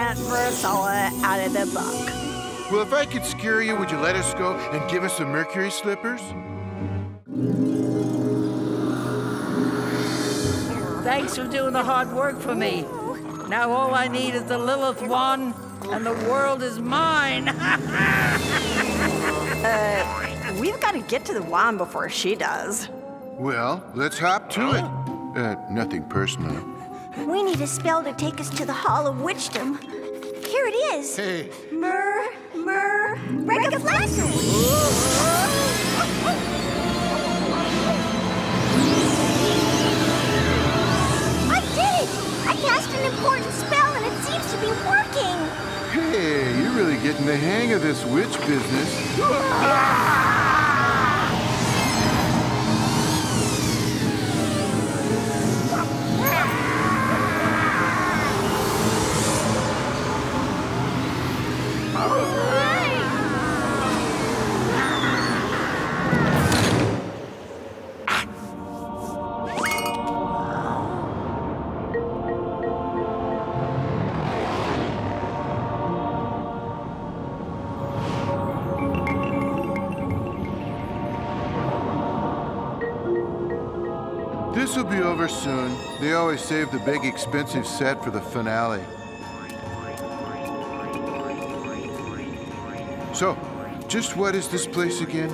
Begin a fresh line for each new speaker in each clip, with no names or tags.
that Varicella out of the book.
Well, if I could scare you, would you let us go and give us some mercury slippers?
Thanks for doing the hard work for me. Now all I need is the Lilith wand, and the world is mine.
We've got to get to the wand before she does.
Well, let's hop to it. Nothing personal.
We need a spell to take us to the Hall of Witchdom. Here it is.
Hey.
Regaflaxo. I did it! I cast an important spell and it seems to be working.
Hey, you're really getting the hang of this witch business. This'll be over soon. They always save the big expensive set for the finale. So, just what is this place again?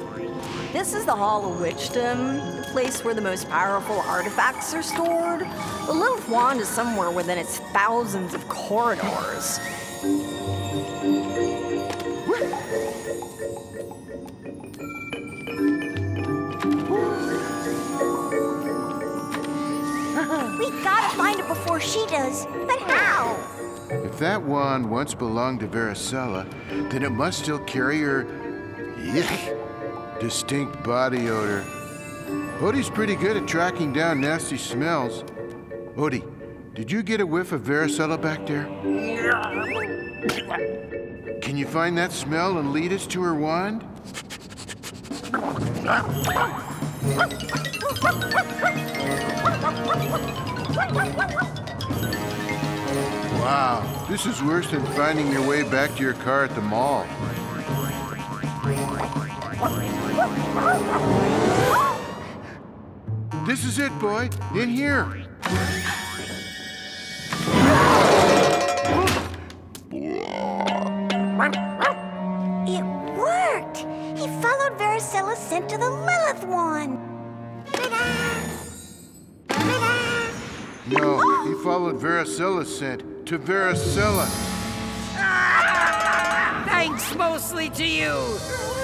This is the Hall of Witchdom, the place where the most powerful artifacts are stored. The Lilith wand is somewhere within its thousands of corridors.
We gotta find it before she does. But how?
If that wand once belonged to Varicella, then it must still carry her distinct body odor. Odie's pretty good at tracking down nasty smells. Odie, did you get a whiff of Varicella back there? Can you find that smell and lead us to her wand? Wow, this is worse than finding your way back to your car at the mall. This is it, boy. In here.
It worked! He followed Varicella's scent to the Lilith wand.
No, he followed Varicella's scent to Varicella.
Thanks mostly to you.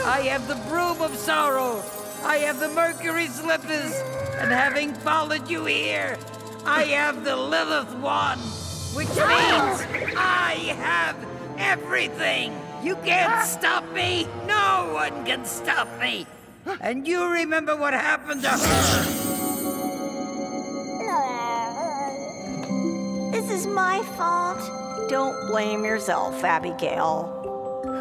I have the broom of sorrow. I have the mercury slippers. And having followed you here, I have the Lilith wand, which means I have everything. You can't stop me. No one can stop me. And you remember what happened to her.
This is my fault.
Don't blame yourself, Abigail.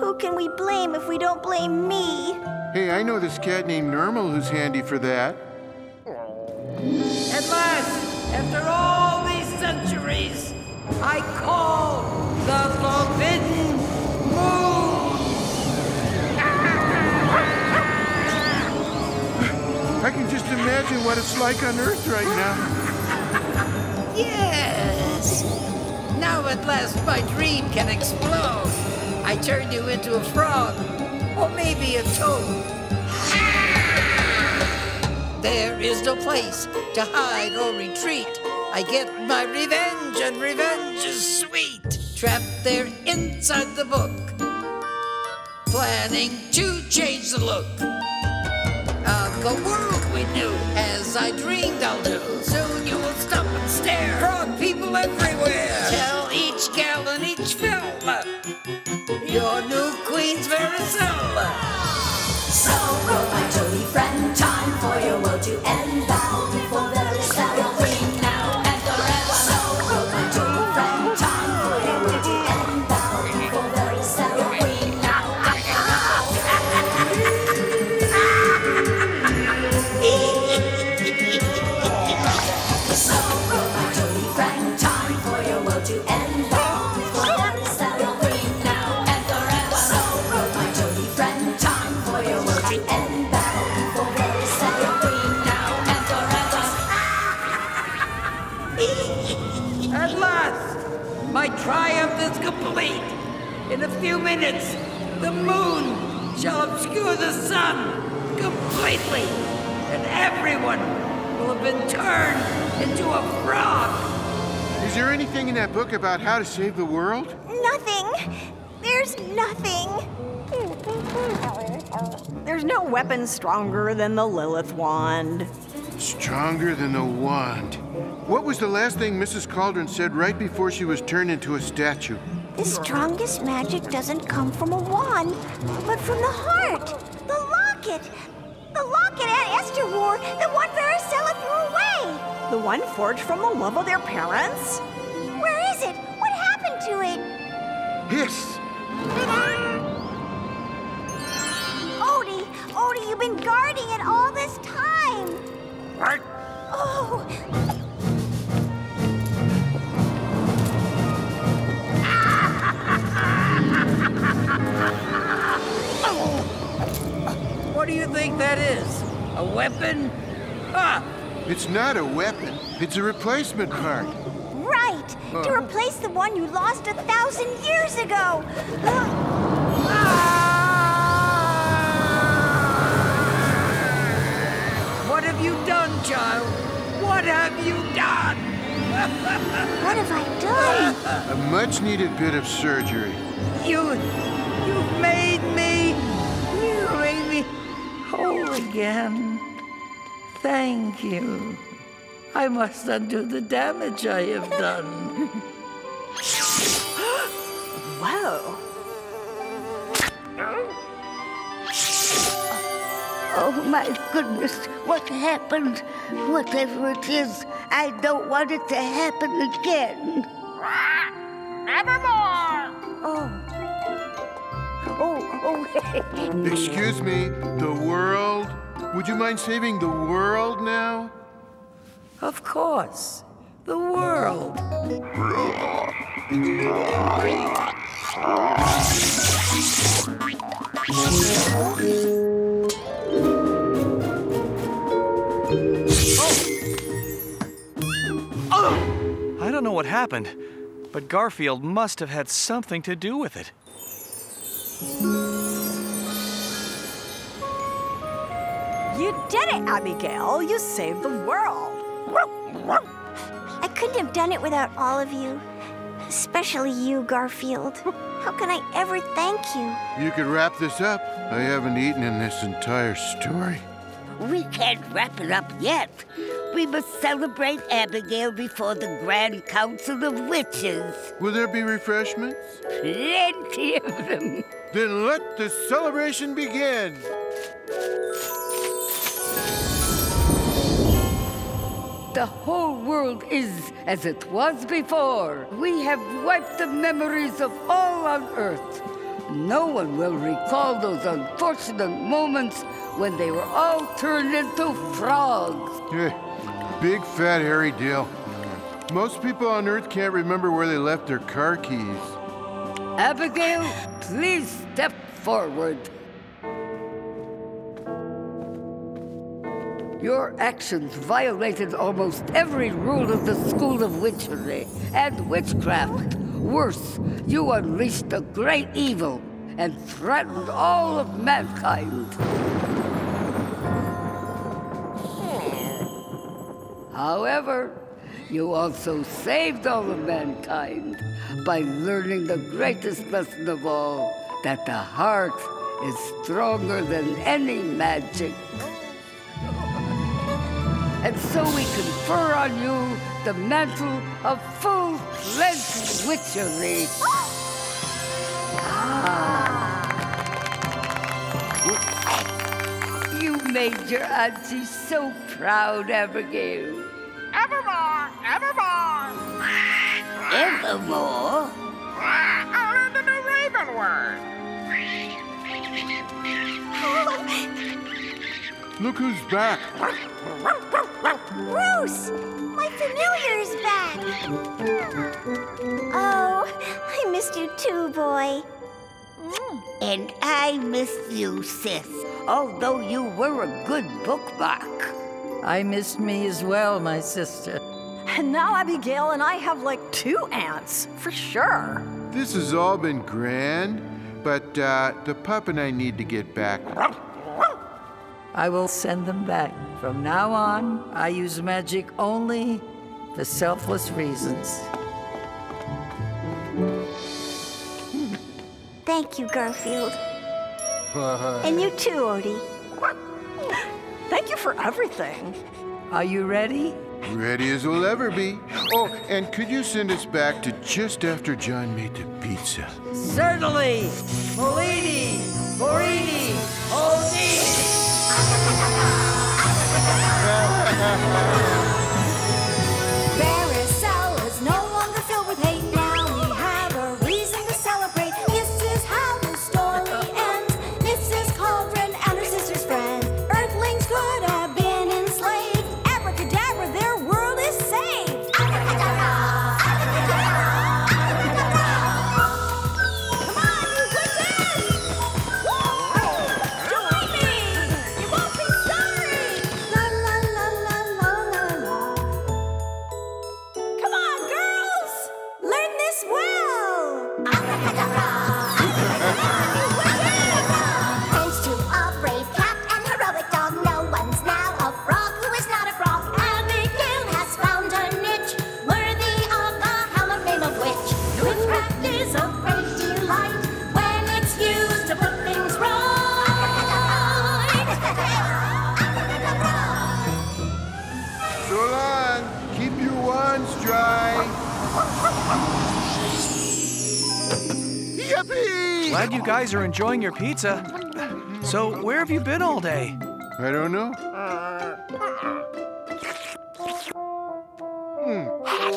Who can we blame if we don't blame me?
Hey, I know this cat named Normal who's handy for that.
At last, after all these centuries, I call the Forbidden Moon!
I can just imagine what it's like on Earth right now.
Yes! Now at last my dream can explode. I turn you into a frog, or maybe a toad. There is no place to hide or retreat. I get my revenge, and revenge is sweet. Trapped there inside the book, planning to change the look of the world we knew, as I dreamed I'll do. Soon you will stop and stare. Frog people everywhere. Tell each gal in each film, your new queen's Varicella.
So go, my toady friend, time for your world to end. Bow before Varicella, queen now and forever. So go, my toady friend, time for your world to end. Bow before Varicella, queen now and forever. So go, my toady friend, time for your world to end. Bow before Varicella.
complete. In a few minutes, the moon shall obscure the sun completely, and everyone will have been turned into a frog.
Is there anything in that book about how to save the world?
Nothing. There's nothing.
There's no weapon stronger than the Lilith wand.
Stronger than the wand. What was the last thing Mrs. Cauldron said right before she was turned into a statue?
The strongest magic doesn't come from a wand, but from the heart. The locket. The locket Aunt Esther wore, the one Varicella threw away.
The one forged from the love of their parents?
Where is it? What happened to it?
Hiss!
Odie, you've been guarding it all this time.
What?
Oh.
What do you think that is? A weapon? Ah!
It's not a weapon. It's a replacement part.
Right, to replace the one you lost 1,000 years ago.
What have you done, child? What have you done?
What have I done?
A much-needed bit of surgery.
You made me whole again. Thank you. I must undo the damage I have done.
Whoa.
Oh, my goodness, what happened? Whatever it is, I don't want it to happen again.
Nevermore!
Oh,
Excuse me, the world? Would you mind saving the world now?
Of course. The world.
I don't know what happened, but Garfield must have had something to do with it.
You did it, Abigail. You saved the world.
I couldn't have done it without all of you. Especially you, Garfield. How can I ever thank you?
You could wrap this up. I haven't eaten in this entire story.
we can't wrap it up yet. We must celebrate Abigail before the Grand Council of Witches.
Will there be refreshments?
Plenty of them.
Then let the celebration begin.
The whole world is as it was before. We have wiped the memories of all on Earth. No one will recall those unfortunate moments when they were all turned into frogs.
Big fat hairy deal. Most people on Earth can't remember where they left their car keys.
Abigail, please step forward. Your actions violated almost every rule of the School of Witchery and Witchcraft. Worse, you unleashed a great evil and threatened all of mankind. However, you also saved all of mankind by learning the greatest lesson of all, that the heart is stronger than any magic. And so we confer on you the mantle of full-fledged witchery. You made your auntie so proud, Abigail.
Evermore! Evermore!
Evermore?
I'll learn the new Raven word.
Look who's back.
Bruce! My familiar's back! Oh, I missed you too, boy.
And I missed you, sis, although you were a good bookmark.
I missed me as well, my sister.
And now Abigail and I have like 2 aunts, for sure.
This has all been grand, but the pup and I need to get back.
I will send them back. From now on, I use magic only for selfless reasons.
Thank you, Garfield. And you too, Odie.
Thank you for everything.
Are you ready?
Ready as we'll ever be. Oh, and could you send us back to just after John made the pizza?
Certainly! Polini! Morini! Odie!
Carousel is no longer filled with hate. Now we have a reason to celebrate. This is how the story ends. Mrs. Cauldron and her sister's friend. Earthlings could have been enslaved. Abracadabra, their world is saved. Abracadabra! Abracadabra! Abracadabra! Come on, you witches! Woo! Join me! You won't be sorry! La la la la la la la. Come on, girls! Learn this well! Abracadabra! Thanks to a brave cat and heroic dog, no one's now a frog who is not a frog. Abigail has found a niche worthy of the hallowed name of witch. Witchcraft is a great delight when it's used to put things right. Abracadabra!
So long. Keep your wands dry. Yippee!
Glad you guys are enjoying your pizza. So, where have you been all day?
I don't know.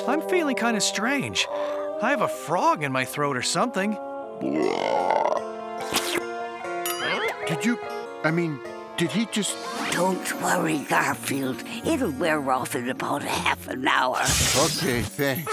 I'm feeling kind of strange. I have a frog in my throat or something.
Did he just...
Don't worry, Garfield. It'll wear off in about half an hour.
Okay, thanks.